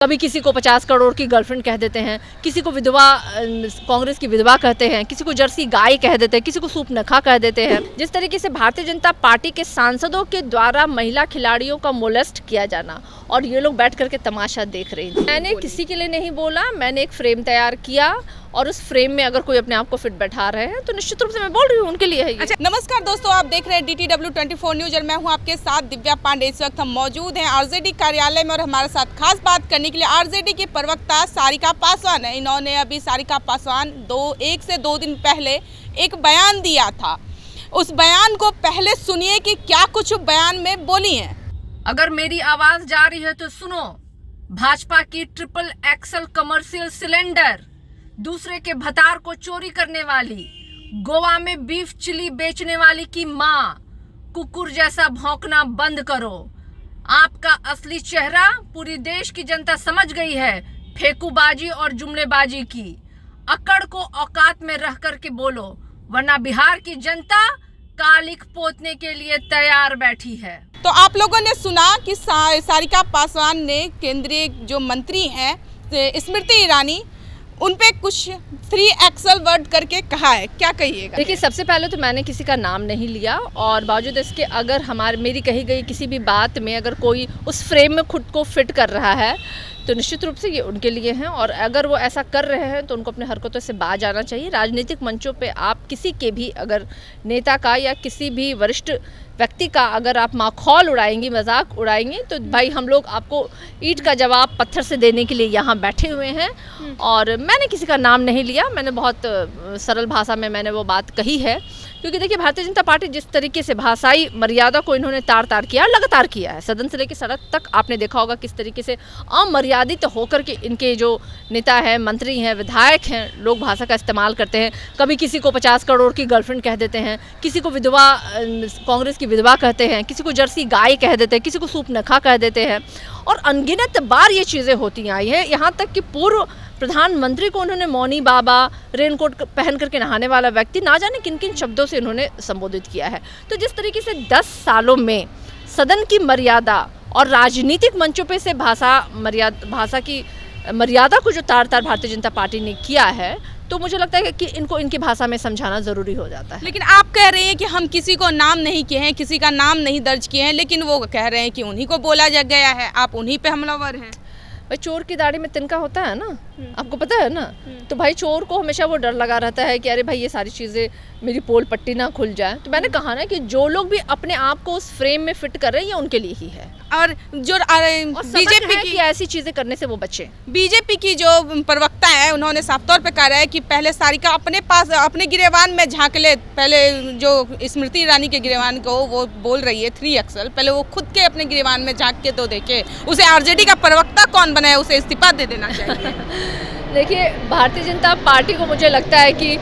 कभी किसी को 50 करोड़ की गर्लफ्रेंड कह देते हैं, किसी को विधवा, कांग्रेस की विधवा कहते हैं, किसी को जर्सी गाय कह देते हैं, किसी को सूप नखा कह देते हैं। जिस तरीके से भारतीय जनता पार्टी के सांसदों के द्वारा महिला खिलाड़ियों का मोलेस्ट किया जाना और ये लोग बैठ करके तमाशा देख रहे हैं। मैंने किसी के लिए नहीं बोला, मैंने एक फ्रेम तैयार किया और उस फ्रेम में अगर कोई अपने आप को फिट बैठा रहे हैं तो निश्चित रूप से मैं बोल रही हूँ उनके लिए है ये। अच्छा, नमस्कार दोस्तों, आप देख रहे हैं DTW 24 न्यूज और मैं हूँ आपके साथ दिव्या पांडे। इस वक्त हम मौजूद हैं आरजेडी कार्यालय में और हमारे साथ खास बात करने के लिए आरजेडी की प्रवक्ता सारिका पासवान है। इन्होंने अभी सारिका पासवान 1 से 2 दिन पहले एक बयान दिया था। उस बयान को पहले सुनिए कि क्या कुछ बयान में बोली है। अगर मेरी आवाज जा रही है तो सुनो। भाजपा की ट्रिपल एक्सल कमर्शियल सिलेंडर, दूसरे के भतार को चोरी करने वाली, गोवा में बीफ चिली बेचने वाली की माँ, कुकुर जैसा भौंकना बंद करो। आपका असली चेहरा पूरी देश की जनता समझ गई है। फेंकूबाजी और जुमलेबाजी की अकड़ को औकात में रह करके बोलो, वरना बिहार की जनता कालिक पोतने के लिए तैयार बैठी है। तो आप लोगों ने सुना कि सारिका पासवान ने केंद्रीय जो मंत्री हैं स्मृति ईरानी, उन पे कुछ 3 एक्सल वर्ड करके कहा है। क्या कहिएगा? देखिए, सबसे पहले तो मैंने किसी का नाम नहीं लिया और बावजूद इसके अगर मेरी कही गई किसी भी बात में अगर कोई उस फ्रेम में खुद को फिट कर रहा है तो निश्चित रूप से ये उनके लिए हैं और अगर वो ऐसा कर रहे हैं तो उनको अपने हरकतों से बाज आना चाहिए। राजनीतिक मंचों पे आप किसी के भी अगर नेता का या किसी भी वरिष्ठ व्यक्ति का अगर आप माखौल उड़ाएंगी, मजाक उड़ाएंगी तो भाई हम लोग आपको ईंट का जवाब पत्थर से देने के लिए यहाँ बैठे हुए हैं। और मैंने किसी का नाम नहीं लिया, मैंने बहुत सरल भाषा में मैंने वो बात कही है, क्योंकि देखिए भारतीय जनता पार्टी जिस तरीके से भाषाई मर्यादा को इन्होंने तार किया, लगातार किया है, सदन से लेकर सड़क तक आपने देखा होगा किस तरीके से अमर्यादित होकर के इनके जो नेता हैं, मंत्री हैं, विधायक हैं, लोग भाषा का इस्तेमाल करते हैं। कभी किसी को 50 करोड़ की गर्लफ्रेंड कह देते हैं, किसी को विधवा, कांग्रेस की विधवा कहते हैं, किसी को जर्सी गाय कह देते हैं, किसी को सूप नखा कह देते हैं और अनगिनत बार ये चीज़ें होती आई हैं। यहाँ तक कि पूर्व प्रधानमंत्री को उन्होंने मौनी बाबा, रेनकोट पहन करके नहाने वाला व्यक्ति, ना जाने किन किन शब्दों से उन्होंने संबोधित किया है। तो जिस तरीके से 10 सालों में सदन की मर्यादा और राजनीतिक मंचों पे से भाषा की मर्यादा को जो तार भारतीय जनता पार्टी ने किया है, तो मुझे लगता है कि इनको इनकी भाषा में समझाना ज़रूरी हो जाता है। लेकिन आप कह रहे हैं कि हम किसी को नाम नहीं किए हैं, किसी का नाम नहीं दर्ज किए हैं, लेकिन वो कह रहे हैं कि उन्हीं को बोला जा गया है, आप उन्हीं पे हमलावर हैं। भाई, चोर की दाढ़ी में तिनका होता है ना, आपको पता है ना। तो भाई चोर को हमेशा वो डर लगा रहता है कि अरे भाई ये सारी चीज़ें मेरी पोल पट्टी ना खुल जाए। तो मैंने कहा ना कि जो लोग भी अपने आप को उस फ्रेम में फिट कर रहे हैं ये उनके लिए ही है और जो बीजेपी की ऐसी चीज़ें करने से वो बचे। बीजेपी की जो प्रवक्ता है उन्होंने साफ तौर पे कहा है कि पहले सारिका अपने पास अपने गिरेबान में झांक ले। पहले जो स्मृति ईरानी के गिरेबान को वो बोल रही है 3 एक्सल, पहले वो खुद के अपने गिरेबान में झांक के तो देखे। उसे आरजेडी का प्रवक्ता कौन बनाए, उसे इस्तीफा दे देना चाहिए। देखिए, भारतीय जनता पार्टी को मुझे लगता है कि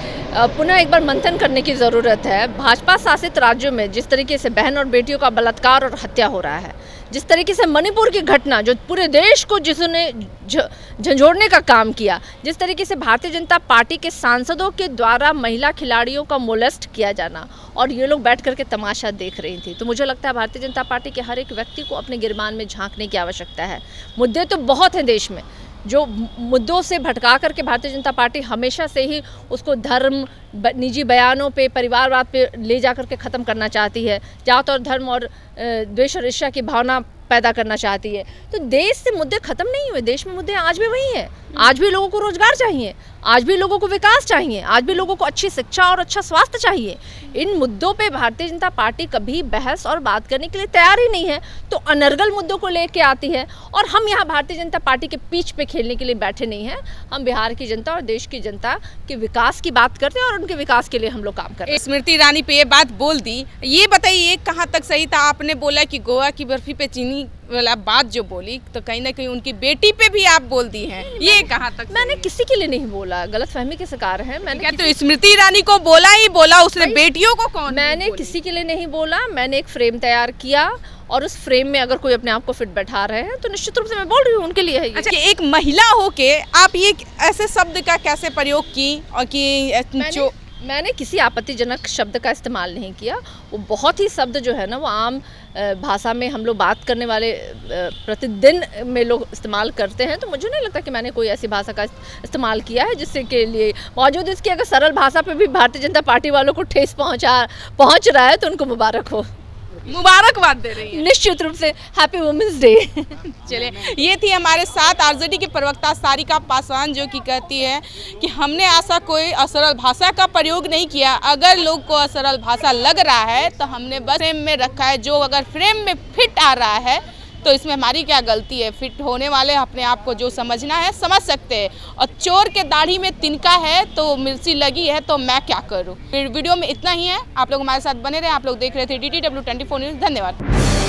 पुनः एक बार मंथन करने की ज़रूरत है। भाजपा शासित राज्यों में जिस तरीके से बहन और बेटियों का बलात्कार और हत्या हो रहा है, जिस तरीके से मणिपुर की घटना जो पूरे देश को जिसने झंझोड़ने का काम किया, जिस तरीके से भारतीय जनता पार्टी के सांसदों के द्वारा महिला खिलाड़ियों का मोलेस्ट किया जाना और ये लोग बैठ करके तमाशा देख रही थी, तो मुझे लगता है भारतीय जनता पार्टी के हर एक व्यक्ति को अपने गिरबान में झांकने की आवश्यकता है। मुद्दे तो बहुत हैं देश में, जो मुद्दों से भटका करके भारतीय जनता पार्टी हमेशा से ही उसको धर्म, निजी बयानों पे, परिवारवाद पे ले जा करके ख़त्म करना चाहती है, जात और धर्म और द्वेष और ईर्ष्या की भावना पैदा करना चाहती है। तो देश से मुद्दे ख़त्म नहीं हुए, देश में मुद्दे आज भी वही हैं। आज भी लोगों को रोजगार चाहिए, आज भी लोगों को विकास चाहिए, आज भी लोगों को अच्छी शिक्षा और अच्छा स्वास्थ्य चाहिए। इन मुद्दों पे भारतीय जनता पार्टी कभी बहस और बात करने के लिए तैयार ही नहीं है, तो अनर्गल मुद्दों को लेके आती है। और हम यहाँ भारतीय जनता पार्टी के पीछ पे खेलने के लिए बैठे नहीं हैं। हम बिहार की जनता और देश की जनता के विकास की बात करते हैं और उनके विकास के लिए हम लोग काम कर रहे हैं। स्मृति ईरानी पे ये बात बोल दी, ये बताइए कहाँ तक सही था? आपने बोला कि गोवा की बर्फी पे चीनी वाला बात जो बोली, तो कहीं ना कहीं उनकी बेटी पे भी आप बोल दी हैं, ये कहाँ तक? मैंने किसी के लिए नहीं बोला, गलतफहमी के शिकार है। मैंने तो स्मृति ईरानी को बोला ही बोला, उसने बेटियों को कौन? मैंने किसी के लिए नहीं बोला, मैंने एक फ्रेम तैयार किया और उस फ्रेम में अगर कोई अपने आप को फिट बैठा रहे हैं तो निश्चित रूप से मैं बोल रही हूँ उनके लिए है ये। अच्छा, एक महिला होके आप ये ऐसे शब्द का कैसे प्रयोग की और कि मैंने किसी आपत्तिजनक शब्द का इस्तेमाल नहीं किया। वो बहुत ही शब्द जो है ना, वो आम भाषा में हम लोग बात करने वाले प्रतिदिन में लोग इस्तेमाल करते हैं, तो मुझे नहीं लगता कि मैंने कोई ऐसी भाषा का इस्तेमाल किया है जिससे के लिए मौजूद इसकी अगर सरल भाषा पे भी भारतीय जनता पार्टी वालों को ठेस पहुंच रहा है तो उनको मुबारक हो। मुबारकबाद दे रही है। निश्चित रूप से हैप्पी वुमेंस डे। चलिए, ये थी हमारे साथ आरजेडी की प्रवक्ता सारिका पासवान, जो कि कहती है कि हमने ऐसा कोई असरल भाषा का प्रयोग नहीं किया। अगर लोग को असरल भाषा लग रहा है तो हमने बस फ्रेम में रखा है, जो अगर फ्रेम में फिट आ रहा है तो इसमें हमारी क्या गलती है। फिट होने वाले अपने आप को जो समझना है समझ सकते हैं, और चोर के दाढ़ी में तिनका है तो मिर्ची लगी है तो मैं क्या करूं। वीडियो में इतना ही है। आप लोग हमारे साथ बने रहे। आप लोग देख रहे थे DTW 24 न्यूज़। धन्यवाद।